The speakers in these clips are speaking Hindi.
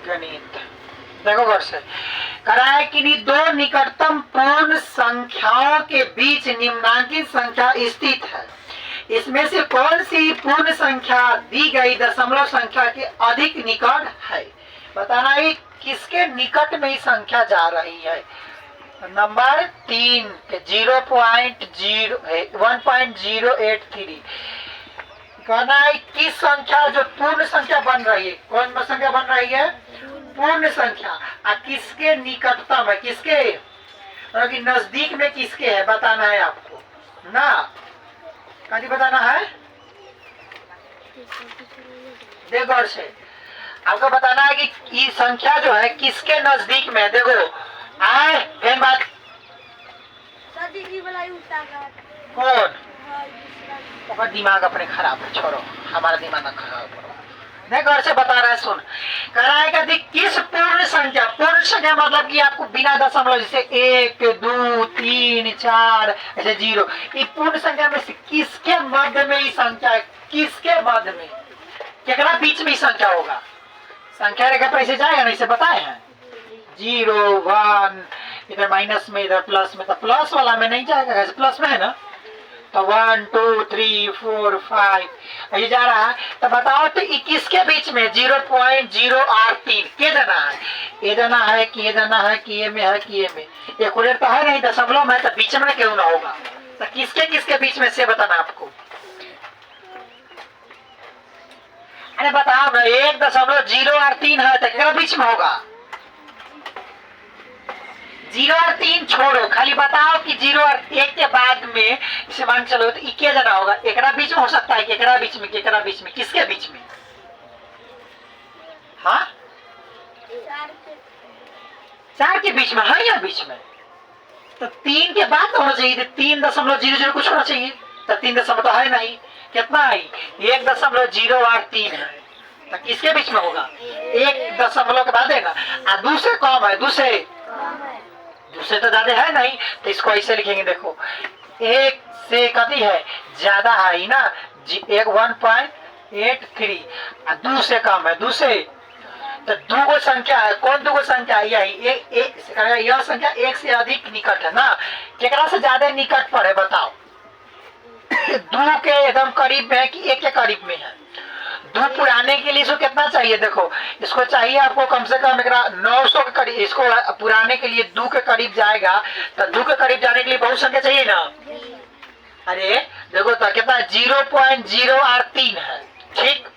गणित देखो गौर से करा है कि दो निकटतम पूर्ण संख्याओं के बीच निम्नांकित संख्या स्थित है। इसमें से कौन सी पूर्ण संख्या दी गई दशमलव संख्या के अधिक निकट है? बताना है किसके निकट में संख्या जा रही है। नंबर 3 1.083 कहना है किस संख्या जो पूर्ण संख्या बन रही है। कौन संख्या बन रही है? पूर्ण संख्या। किसके निकटतम है? किसके कि नजदीक में किसके है बताना है आपको ना। कभी बताना है देखो गौर से आपको बताना है कि ये संख्या जो है किसके नजदीक में। देखो आए फिर बात कौन और दिमाग अपने खराब है, छोड़ो हमारा दिमाग ना खराब करो। नहीं गौर से बता रहा है सुन कराएगा किस पूर्ण संख्या। पूर्ण संख्या मतलब कि आपको बिना दशमलव जैसे 1 2 3 4 ऐसे 0 ये पूर्ण संख्या में से किसके मध्य में ये संख्या है? किसके मध्य में केकरा बीच में संख्या होगा? संख्या रेखा पर ऐसे जाएगा ना, इसे बताए हैं 0 1 इधर माइनस में इधर प्लस में, तो प्लस वाला में नहीं जाएगा, प्लस में है ना, तो 1 2 3 4 5 ये जा रहा है। तो बताओ तो किसके बीच में 0.083 के जाना है? ये जाना है कि ये जाना है कि ये में है कि ये में एक तो है नहीं दशमलव में, तो बीच में क्यों ना होगा? तो किसके किसके बीच में से बताना आपको। अरे बताओ ना 1.083 है तो क्या बीच में होगा? 0 और 3 छोड़ो, खाली बताओ कि 0 और 1 के बाद में इसे मान चलो तो क्या जाना होगा? एकरा बीच में हो सकता है, केकरा बीच में, केकरा बीच में, किसके बीच में? हाँ 4 के बीच में है या बीच में? तो 3 के बाद होना चाहिए, 3.00 कुछ होना चाहिए, तो 3 दशमलव तो है नहीं। कितना है? 1.083 है, तो किसके बीच में होगा? 1 दशमलव के बाद है ना। दूसरे कम है, दूसरे तो ज्यादा है नहीं, तो इसको ऐसे लिखेंगे। देखो 1 से कति है ज्यादा है ना, 1.83 2 से कम है, 2 से तो 2 को संख्या है। कौन 2 को संख्या है? यह संख्या 1 से अधिक निकट है ना। केकरा से ज्यादा निकट पर है बताओ? 2 के एकदम करीब में है कि 1 के करीब में है? 2 पुराने के लिए इसको कितना चाहिए? देखो इसको चाहिए आपको कम से कम 900 के करीब। इसको पुराने के लिए 2 के करीब जाएगा, तो 2 के करीब जाने के लिए बहुत संख्या चाहिए ना। अरे देखो तो कितना 0.083 है। ठीक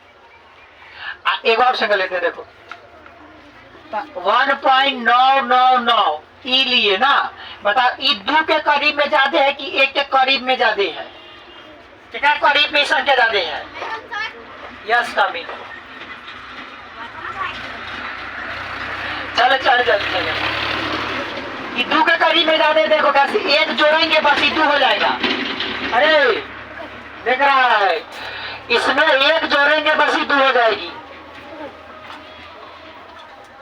एक और संख्या लेते हैं। देखो 1.999 ई लिए ना। बताओ ये 2 के करीब में ज्यादा है कि 1 के करीब में ज्यादा है? कितना करीब में संख्या ज्यादा है? Yes coming. चलो चलो चलो चलो ये 2 के करीब में ज्यादा। देखो कैसे 1 जोड़ेंगे बस ये 2 हो जाएगा। अरे देख रहा है इसमें 1 जोड़ेंगे बस ये 2 हो जाएगी।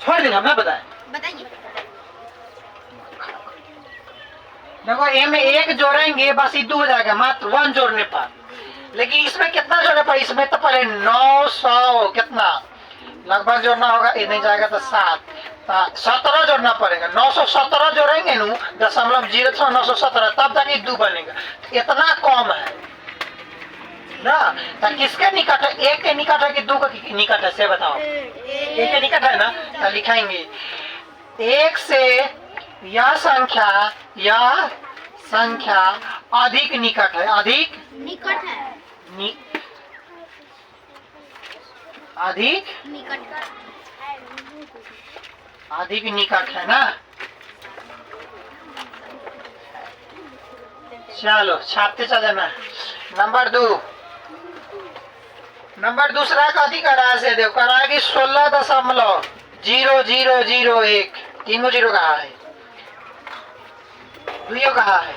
छोड़ देना मैं बताइए। देखो ए में 1 जोड़ेंगे बस ये 2 हो जाएगा मात्र 1 जोड़ने पर। लेकिन इसमें कितना जोड़ना पड़ेगा? इसमें तो पहले 900 कितना लगभग जोड़ना होगा, ये नहीं जाएगा तो 17 जोड़ना पड़ेगा। 917 जोड़ेंगे नु 0.917 तब जाके 2 बनेगा। इतना कम है ना। तो किसके निकट है? 1 के निकट है कि 2 के निकट है से बताओ? 1 के निकट है ना, तो लिखेंगे 1 से यह संख्या अधिक निकट है। अधिक निकट है अधिक निकट है ना। चलो छापते चले ना। नंबर 2 नंबर दूसरा कथी करा से देखो करा कि 16.0001 तीनों 0 कहा है, 2 कहा है।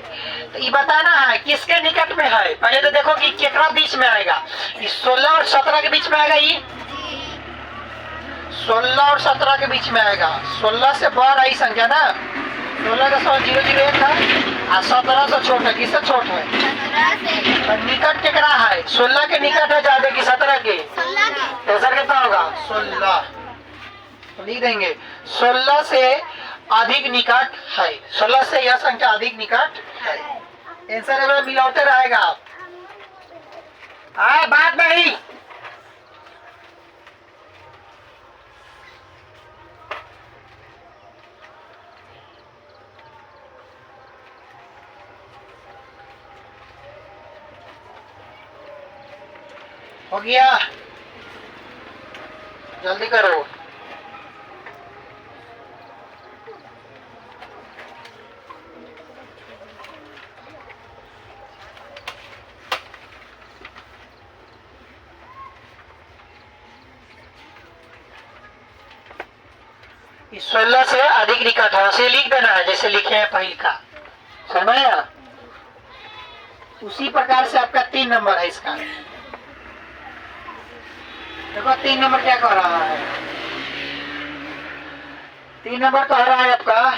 तो ये बताना है किसके निकट में है। पहले तो देखो कि केकरा बीच में आएगा। 16 और 17 के बीच में आएगा। ये 16 और 17 के बीच में आएगा। 16 से बड़ा ही संख्या ना, 16 का 100 है और 17 से छोट है। किससे छोट है? 17 से। तो निकट केकरा है? 16 के निकट है ज्यादा कि 17 के? 16 के। तो आंसर कितना होगा? 16। तो लिख देंगे 16 से अधिक निकट है। 16 से यह संख्या अधिक निकट है। आंसर अगर मिलाते रहेगा आप। बात नहीं। हो गया, जल्दी करो। इस 16 से अधिक निकट है, उसे लिख देना है जैसे लिखे हैं पहले का। समझाया? उसी प्रकार से आपका 3 नंबर है इसका। देखो 3 नंबर क्या कह रहा है? 3 नंबर कह रहा है आपका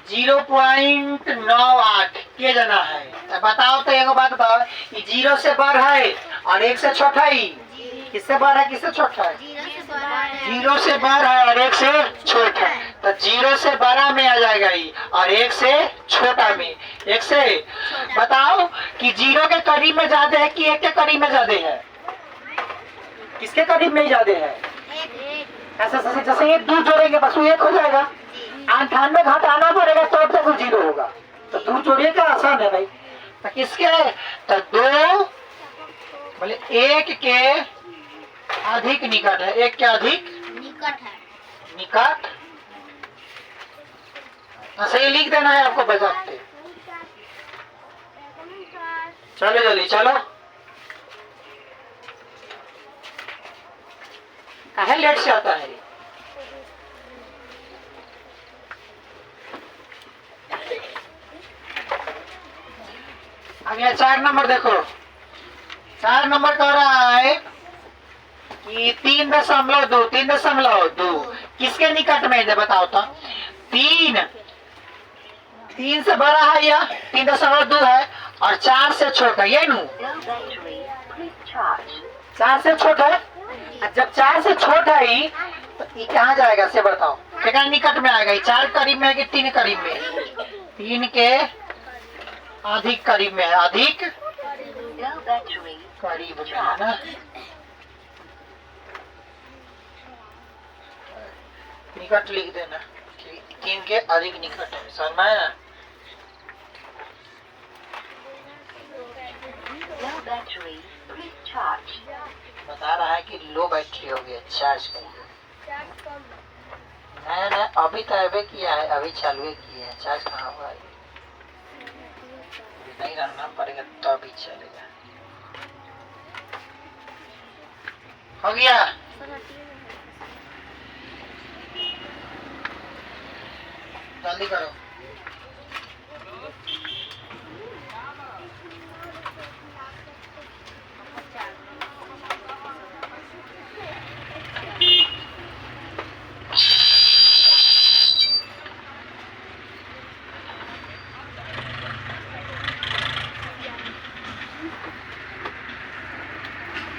0.98 के जाना है। तो बताओ तो एक बात बताओ, ये 0 से बड़ है और 1 से छोटा है। किससे बड़ है किससे छोटा है? 0 से बड़ है और 1 से छोटा है। तो 0 से बड़ा में आ जाएगा ये और 1 से छोटा में। 1 से बताओ कि 0 के करीब में ज्यादा है कि 1 के करीब में ज्यादा है? किसके करीब में ज्यादा है? ऐसा जैसे ये 2 जोड़ेंगे बस वो 1 हो जाएगा। 98 घटाना पड़ेगा तब तक वो 0 होगा। तो 2 जोड़िए का आसान है भाई। तो किसके? तो 2 बोले 1 के अधिक निकट है। 1 के अधिक निकट है। निकट। ऐसे ही लिख देना है आपको बजाते। चलो जल्दी चलो। काहे लेट से आता है? अगला 4 नंबर देखो। 4 नंबर कह रहा है कि 3.2 3.2 किसके निकट में है बताओ तो। 3 से बड़ा है या 3.2 है और 4 से छोटा है। ये नू 4 से छोटा है। जब 4 से छोटा है तो ये कहाँ जाएगा से बताओ? क्या निकट में आएगा? 4 करीब में है कि 3 करीब में? 3 के अधिक करीब में है। अधिक करीब में है ना। निकट लिख देना। 3 के अधिक निकट है। समझ में आया? बता रहा है कि लो बैटरी हो गया, चार्ज करिए। नहीं अभी तो अबे किया है, अभी चालू किया है। चार्ज कहाँ हुआ है? नहीं रहना पड़ेगा तो अभी चलेगा। हो गया। जल्दी करो।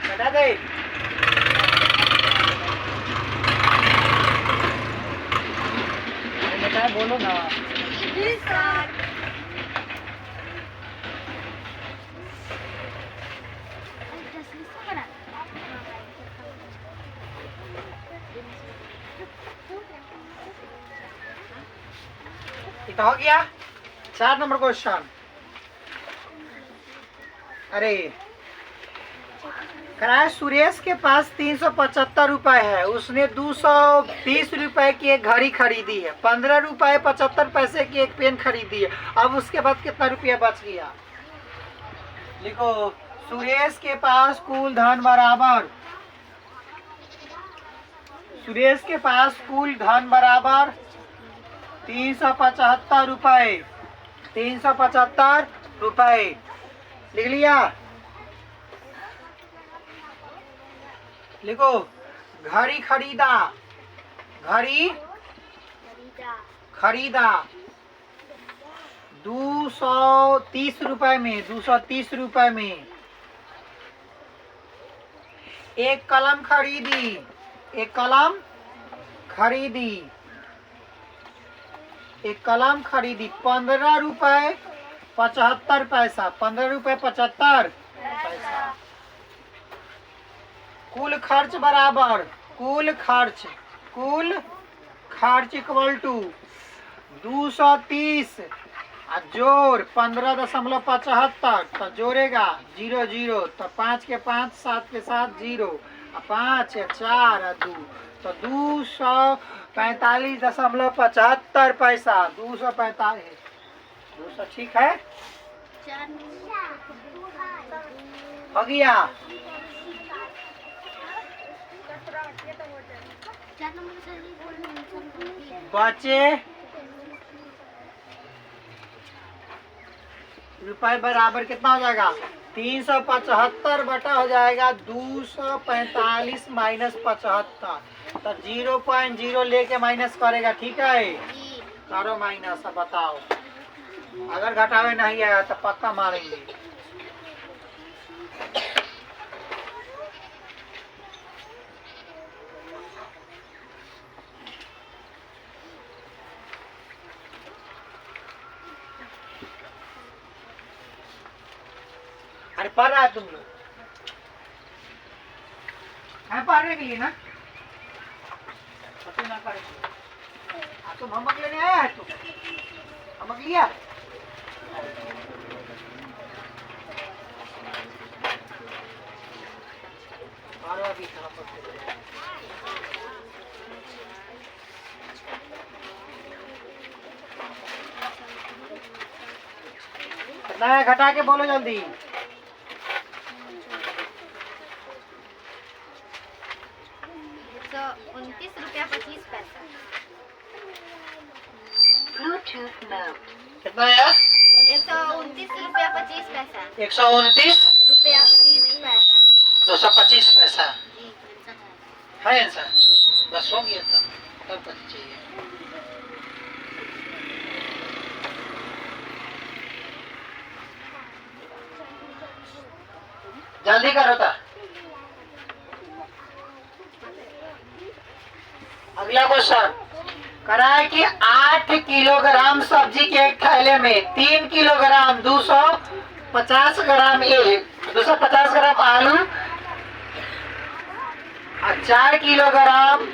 बता दे। बेटा बोलो ना। तो हो गया 4 नंबर क्वेश्चन। अरे कराए सुरेश के पास 375 रुपए है। उसने 220 रुपए की एक घड़ी खरीदी है, 15 रुपए 75 पैसे की एक पेन खरीदी है। अब उसके बाद कितना रुपया बच गया? लिखो सुरेश के पास कुल धन बराबर, सुरेश के पास कुल धन बराबर 375 रुपए। 375 रुपए लिख लिया। लिखो घड़ी खरीदा, घड़ी खरीदा 230 रुपए में, 230 रुपए में। एक कलम खरीदी, एक कलम खरीदी, एक कलम खरीदी 15 रुपए 75 पैसा, 15 रुपए 75 पैसा। कुल खर्च बराबर, कुल खर्च इक्वल टू 230 और जोड़ 15.75 तो जोड़ेगा 0 0 तो 5 के 5 7 के 7 0 और 5 4 और 2 तो 245.75 पैसा, 245 200 ठीक है, हो गया। बचे रुपए बराबर कितना हो जाएगा, 375 बटा हो जाएगा 245 माइनस 75 तो 0.0 लेके माइनस करेगा, ठीक है, करो माइनस। अब बताओ अगर घटावे नहीं आया तो पक्का मारेंगे। अरे पढ़ रहा है तुम लोग, पढ़ने के लिए ना, ना करेंगे। तुम होमवर्क लेने आया है, तुम होमवर्क लिया? अभी कितना है, घटा के बोलो जल्दी। 129 रुपया 25 पैसा। कितना है? 129 रुपया 25 पैसा। 129 रुपया 25 पैसा। 225 पैसा जी है आंसर। बस हो गया था, तब बच चाहिए। जल्दी करो था। अगला क्वेश्चन करा है कि 8 किलोग्राम सब्जी के एक थैले में 3 किलोग्राम 250 ग्राम 250 ग्राम आलू और 4 किलोग्राम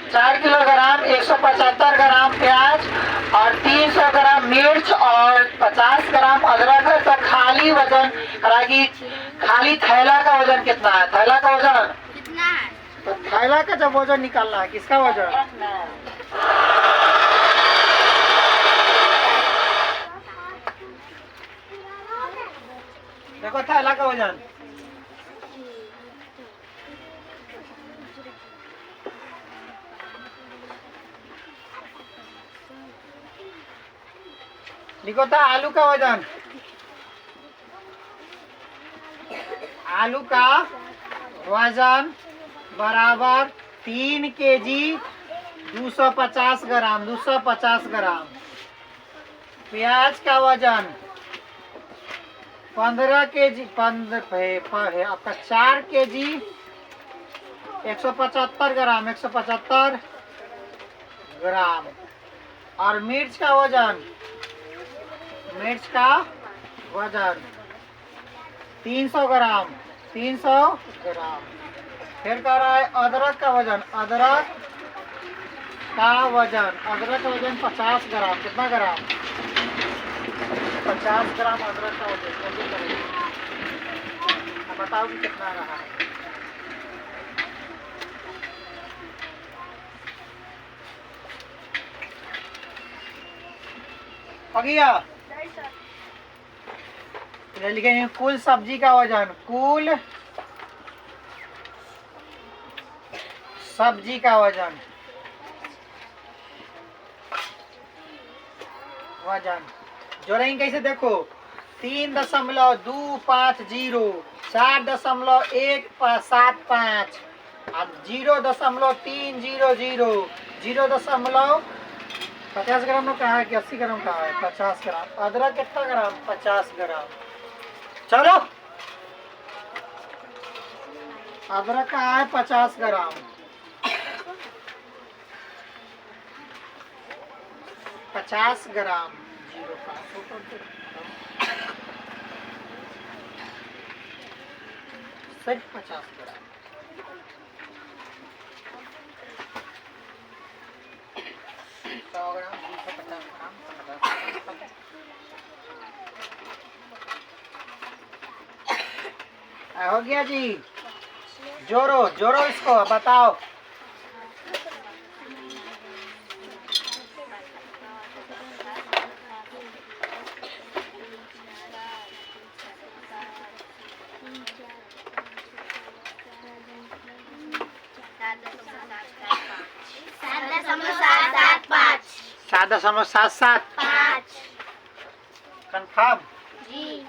175 ग्राम प्याज और 300 ग्राम मिर्च और 50 ग्राम अदरक है। तो खाली वजन करा कि खाली थैला का वजन कितना है? थैला का वजन कितना है? तो थैला का जब वजन निकालना है, किसका वजन? देखो थैला का वजन लिखो था। आलू का वजन, आलू का वजन बराबर 3 केजी 250 ग्राम 250 ग्राम। प्याज का वजन 15 केजी आपका 4 केजी 175 ग्राम 175 ग्राम। और मिर्च का वजन 300 ग्राम 300 ग्राम। फिर कह रहा है अदरक का वजन, अदरक का वजन 50 ग्राम। कितना ग्राम? 50 ग्राम अदरक का वजन। जल्दी करेंगे, अब बताओ कि कितना रहा है। हो गया। लिखेंगे कुल सब्जी का वजन, कुल सब्जी का वजन जोड़ेंगे कैसे? देखो 3.250 4.175 अब 0.300 0.300 50 ग्राम में कहा है कि 80 ग्राम कहा है? 50 ग्राम। अदरक कितना ग्राम? 50 ग्राम। चलो, अदरक का है 50 ग्राम। 50 ग्राम। सिर्फ 50 ग्राम। हो गया जी। जोरो जोरो इसको, बताओ। सात दशमलव सात सात। कंफर्म? जी।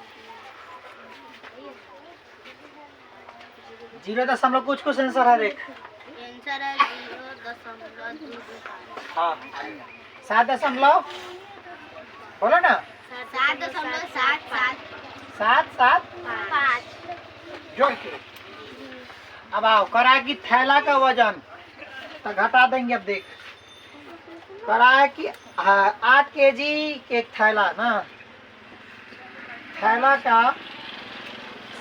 0 कुछ कुछ आंसर है। देख, आंसर है 0.225। हाँ 7 बोलो ना। 7.77। 7 जोड़ के। अब आओ, कराकी थैला का वजन तो घटा देंगे। अब देख, कराकी 8 kg एक थैला ना। थैला का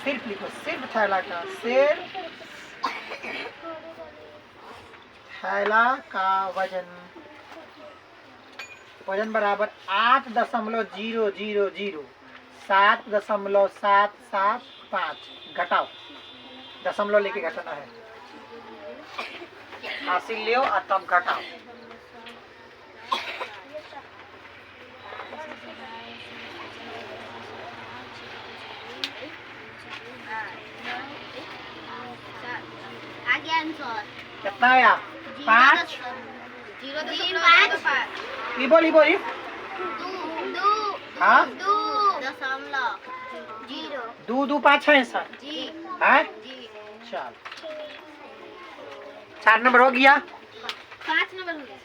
सिर्फ लिखो, सिर्फ थैला का, सिर्फ थैला का वजन बराबर 8.000 7.775। घटाओ, दशमलव लेके घटाना है। हासिल लियो और तब घटाओ। आगे आंसर कितना आया? 5। 0.5। बोली हाँ, 2.0। 2 5 है सर। जी है। जी। चल, 4 नंबर हो गया। 5 नंबर हो गया।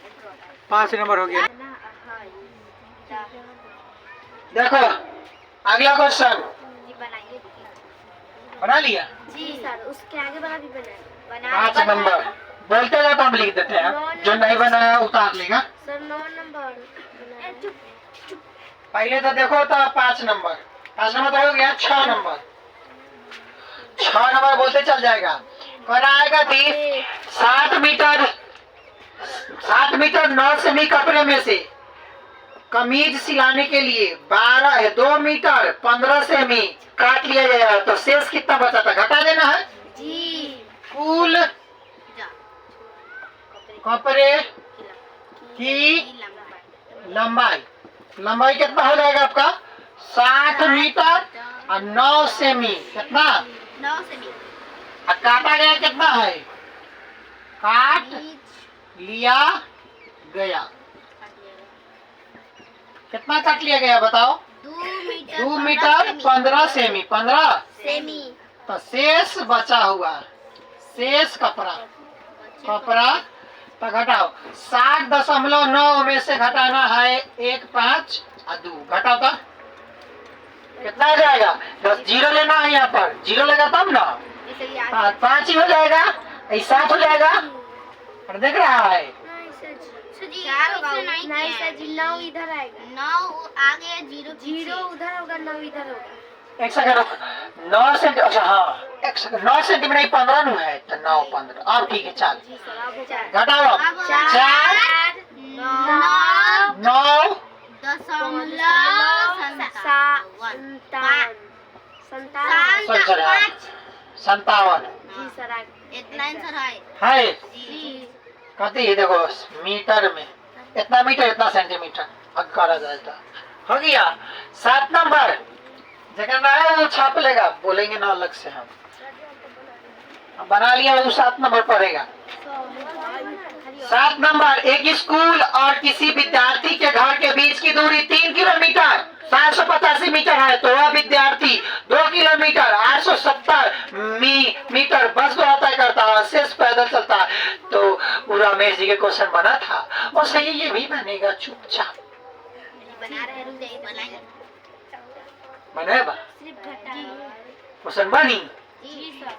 5 नंबर हो गया। देखो अगला क्वेश्चन जी बनाइए। बना लिया। जी सर, उसके आगे वाला भी बना 5 नंबर बोलते गए तो हम लिख देते हैं, जो नहीं बनाया उतार लेगा। Sir 9 number. पहले तो देखो तो 5 नंबर तो हो गया। 6 नंबर बोलते चल जाएगा। और आएगा थी 7 मीटर 9 सेमी कपड़े में से कमीज सिलाने के लिए 2 मीटर 15 सेमी काट लिया जाएगा तो शेष कितना बचा था? घटा देना है। जी। कुल कपड़े की लंबाई कितना हो जाएगा आपका? 60 मीटर और 9 सेमी। कितना? 9 सेमी। और काटा गया कितना है? काट लिया गया। कितना काट लिया गया बताओ? 2 मीटर 15 सेमी। 15 सेमी। तो शेष बचा हुआ, शेष कपड़ा तो घटाओ। 60.9 में से घटाना है 1 5 और 2। घटाओ तो कितना आ जाएगा? 10 जीरो लेना है, यहाँ पर जीरो लेगा तब ना। 5 ही हो जाएगा, 7 हो जाएगा। और देख रहा है नहीं सर जी, 9 इधर आएगा। 9 आगे, 0 उधर होगा, 9 इधर होगा। 1 सेकंड, 9 सेंटीमीटर। अच्छा हाँ 1 सेकंड, 9 सेंटीमीटर नहीं 15 नु है तो 9 15। अब ठीक है, चल घटाओ। 4 9 57। जी सर, इतना आंसर है जी। कहते ही देखो मीटर में इतना मीटर इतना सेंटीमीटर अब करा जाएगा। हो गया 7 नंबर। जगह ना है वो छाप लेगा, बोलेंगे ना अलग से। हम बना लिया, वो 7 नंबर पड़ेगा। 7 नंबर, एक स्कूल और किसी विद्यार्थी के घर के बीच की दूरी 3 किलोमीटर 785 मीटर है तो वह विद्यार्थी 2 किलोमीटर 870 मीटर बस द्वारा तय करता है, शेष पैदल चलता है। तो रमेश जी के क्वेश्चन बना था और सही ये भी बनेगा चुपचाप। बना रहे हैं, रुक बनाएंगे। बनेगा सिर्फ घटाना उसन बनी जी सर।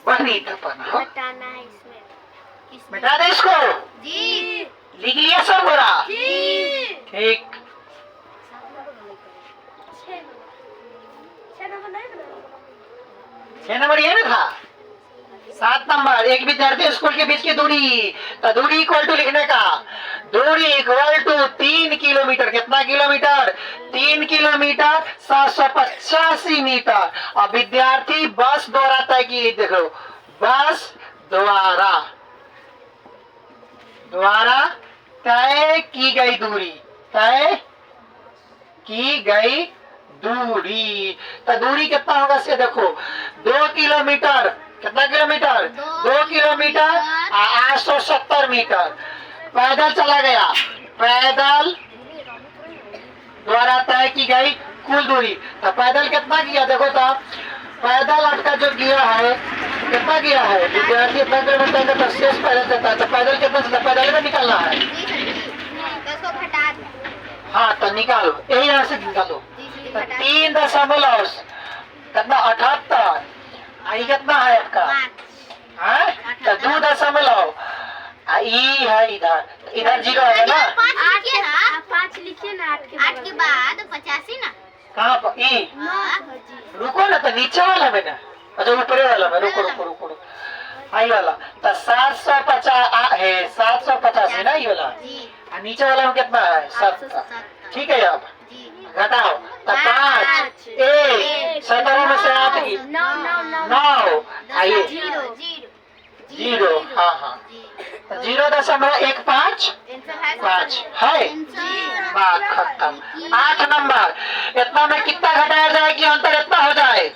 बनी तो बना घटाना है इसमें। मिटा दे इसको। जी लिख लिया सब हो रहा जी। ठीक। 6 नंबर ये ना था। 7 नंबर एक विद्यार्थी स्कूल के बीच की दूरी, तो दूरी इक्वल टू लिखने का, दूरी इक्वल टू 3 किलोमीटर। कितना किलोमीटर? 3 kilometre 785 metre. और विद्यार्थी बस द्वारा तय की, देखो बस द्वारा तय की गई दूरी, तय की गई दूरी। तो दूरी कितना होगा से देखो, 2 किलोमीटर। कितना किलोमीटर? 2 kilometre 870 metre. पैदल चला गया, पैदल द्वारा तय की गई कुल दूरी। तो पैदल कितना किया देखो, तो पैदल आपका जो किया है कितना किया है विद्यार्थी इतना किलोमीटर का शेष पैदल चलता है। तो पैदल कितना चलता है? पैदल में निकालना है। इसको घटा दो। हाँ तो निकालो, यही यहाँ से निकालो। तो 3 कितना 78। आई कितना है आपका? तो 2 ई है इधर, इधर 0 है ना। 5 लिखिए ना। 8 के बाद 85 ना। कहाँ पर ई? रुको ना, तो नीचे वाला में ना, अच्छा ऊपरे वाला में। रुको रुको रुको रुको, आई वाला तो 750 है, 750 है ना ये वाला। और नीचे वाला में कितना है? 70। ठीक है, अब घटाओ तो 5 1 17 में से 8 की 9। आइए 0। हाँ हाँ, 0.15 है। बात खत्म। 8 नंबर, इतना में कितना घटाया जाए कि अंतर इतना हो जाए?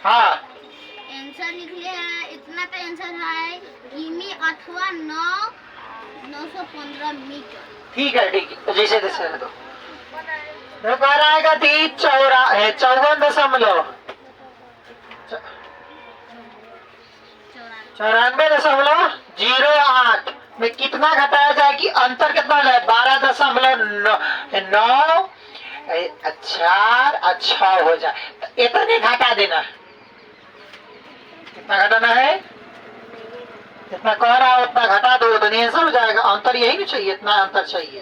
हाँ आंसर लिख ले है, इतना का आंसर है किमी अथवा 915 मीटर। ठीक है, ठीक है, जैसे जैसे दो दोबारा आएगा 94.08 में कितना घटाया जाए कि अंतर कितना हो जाए? 12.9। अच्छा हो जाए तो इतने घटा देना। कितना घटाना है? जितना कह रहा है उतना घटा दो तो आंसर हो जाएगा। अंतर यही नहीं चाहिए, इतना अंतर चाहिए।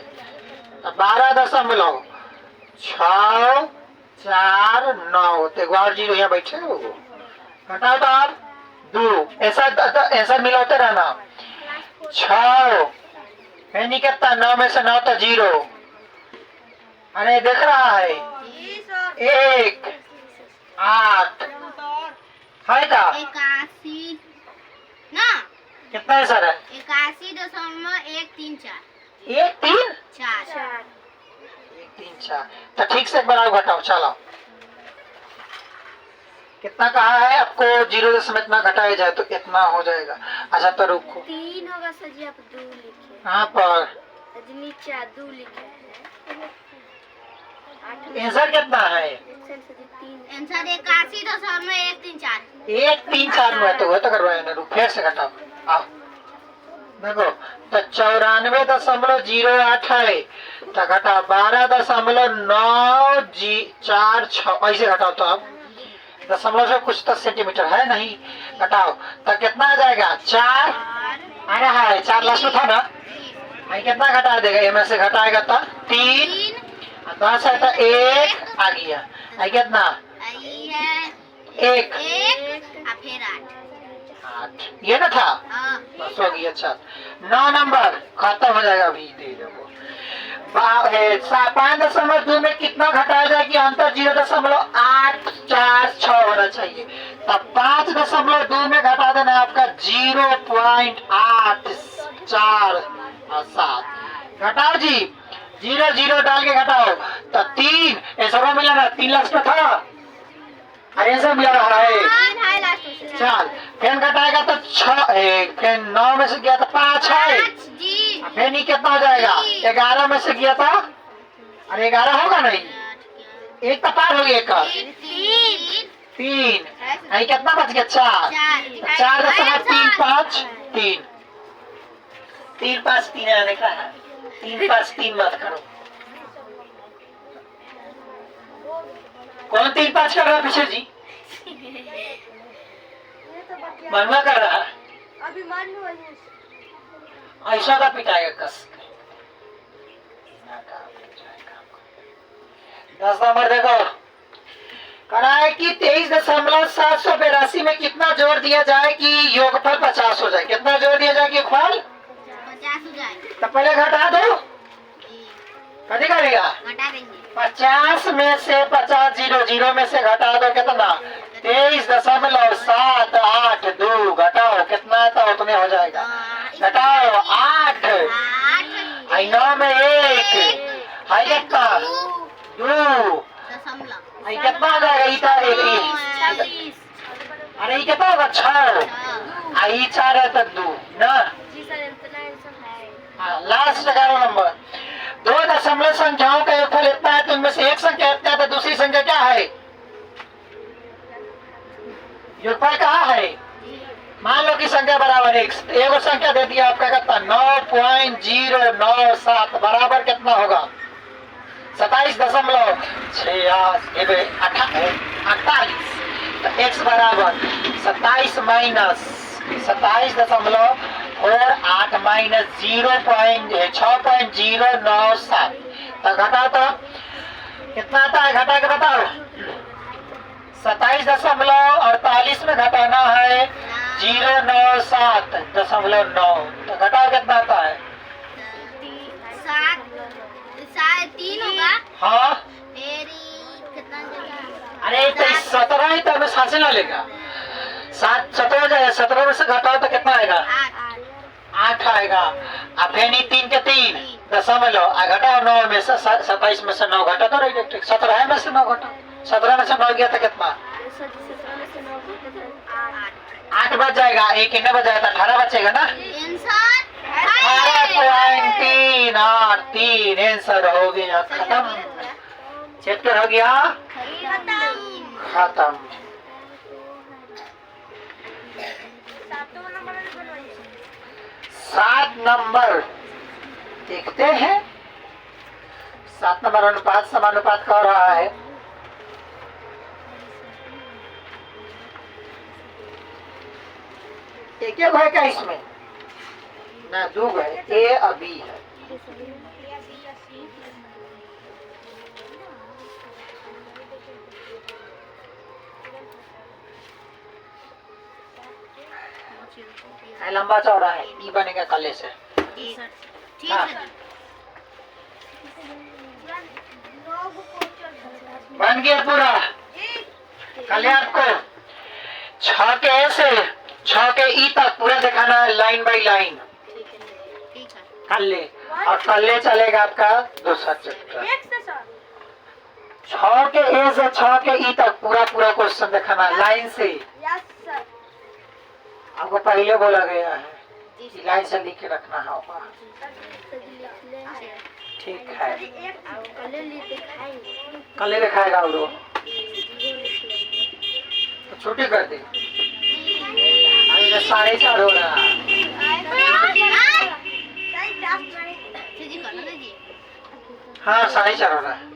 तो 12.649 तो 0 यहाँ बैठे हो, घटाओ तो आप 2। ऐसा मिलाते रहना। 6 यानी कितना? 9 में से 9 तो 0। अरे देख रहा है 1 8 है का 81 ना। कितना है सर? 81.134। 1 3 4 1 3 4। तो ठीक से एक बार घटाओ, चलो कितना कहा है आपको? 0 इतना घटाया जाए तो इतना हो जाएगा। अच्छा तो रुको, 3 होगा सर जी। आप 2 लिखे कहाँ पर? नीचे 2 लिखे हैं। आंसर कितना है? आंसर 81.134। 1 3 4 में तो वो तो करवाया ना। रुक, फिर से घटाओ। आओ देखो, तो 94.08 है, तो घटाओ 12.946 ऐसे घटाओ। तो अब दशमलव से कुछ तो सेंटीमीटर है नहीं, घटाओ तो कितना आ जाएगा? 4 आ रहा है। 4 लास्ट में था ना। आई कितना घटा देगा? ये में से घटाएगा तो 3 10 है तो 1 आ गया। आई कितना? 1 फिर 8 ये ना था। बस हो गया। अच्छा 9 नंबर खत्म हो जाएगा। अभी दे दो 5.2 में कितना घटाया जाए कि अंतर 0.846 होना चाहिए। तब 5.2 में घटा देना है आपका 0.847। घटाओ जी, 0 0 डाल के घटाओ तो 3 ऐसा मिला ना। 3 लाख में था, अरे ऐसा मिला रहा है। चल फिर घटाएगा तो 6, फिर 9 में से गया तो 5 है। फिर नहीं कितना हो जाएगा? 11 में से गया था, अरे 11 होगा नहीं, एक तो पार हो गया। एक 3 आई कितना बच गया? 4 4.35 3 3 5 3 आने का है, 3 5 3 मत करो। कौन 3 5 कर रहा है पीछे जी? मनवा कर रहा है, अभी मान लो ऐसा का पिटाएगा कस के। 10 नंबर देखो, कहा है कि 23,782 में कितना जोड़ दिया जाए कि योगफल 50 हो जाए। कितना जोड़ दिया जाए कि योगफल 50 हो जाए। तो पहले घटा दो, कभी करेगा घटा देंगे। 50 में से 50 0 में से घटा दो कितना, 23.782 घटाओ कितना आता है उतने हो जाएगा। घटाओ 8, 9 में 1 है कितना 2, दशमलव। ये कितना आ जाएगा? इता अरे ये कितना होगा 6, आई 4 है तक 2 ना। जी सर इतना आंसर है। लास्ट 11 नंबर, 2 दशमलव संख्याओं का योगफल इतना है तो उनमें से एक संख्या इतना है तो दूसरी संख्या क्या है? योगफल कहाँ है? मान लो कि संख्या बराबर एक संख्या दे दिया आपका कितना 9.097 बराबर कितना होगा 27.48। तो x बराबर 27 माइनस 27.48 माइनस 6.097 तो घटाओ तो कितना आता है? घटा के बताओ। 27.48 में घटाना है 097.9 तो घटाओ कितना आता है? 3 होगा। हाँ फिर कितना देगा? अरे तो 17 ही तो हमें साथ से ना लेगा, 17 हो जाएगा। 17 में से घटाओ तो कितना आएगा? 8 आएगा। अब फिर 3 के 3 दशमलव घटाओ 9 में से 27 में से 9 घटा तो रही 17 में से 9 घटा 17 में से 9 गया तो कितना 8 बच जाएगा। एक कितने बच जाएगा? 18 बचेगा ना। 18.3 और 3 आंसर हो गया खत्म। चैप्टर हो गया खत्म। 7 नंबर देखते हैं। 7 नंबर अनुपात समानुपात कर रहा है। एक है क्या इसमें? ना 2 है, ए अभी है। लंबा चौड़ा है, ई बनेगा कले से। ठीक हाँ। है। बन गया पूरा। कल आपको 6 के ए से 6 के ई तक पूरा दिखाना है लाइन बाई लाइन। ठीक है। कल ले और कल ले चलेगा आपका दूसरा चैप्टर। 6 के ए से 6 के ई तक पूरा क्वेश्चन दिखाना है लाइन से। आपको पहले बोला गया है कि लाइन से लिख के रखना होगा। ठीक है, कल ले दिखाएगा और तो छुट्टी कर दे। अभी 4:30 हो रहा है। हाँ 4:30 हो रहा है।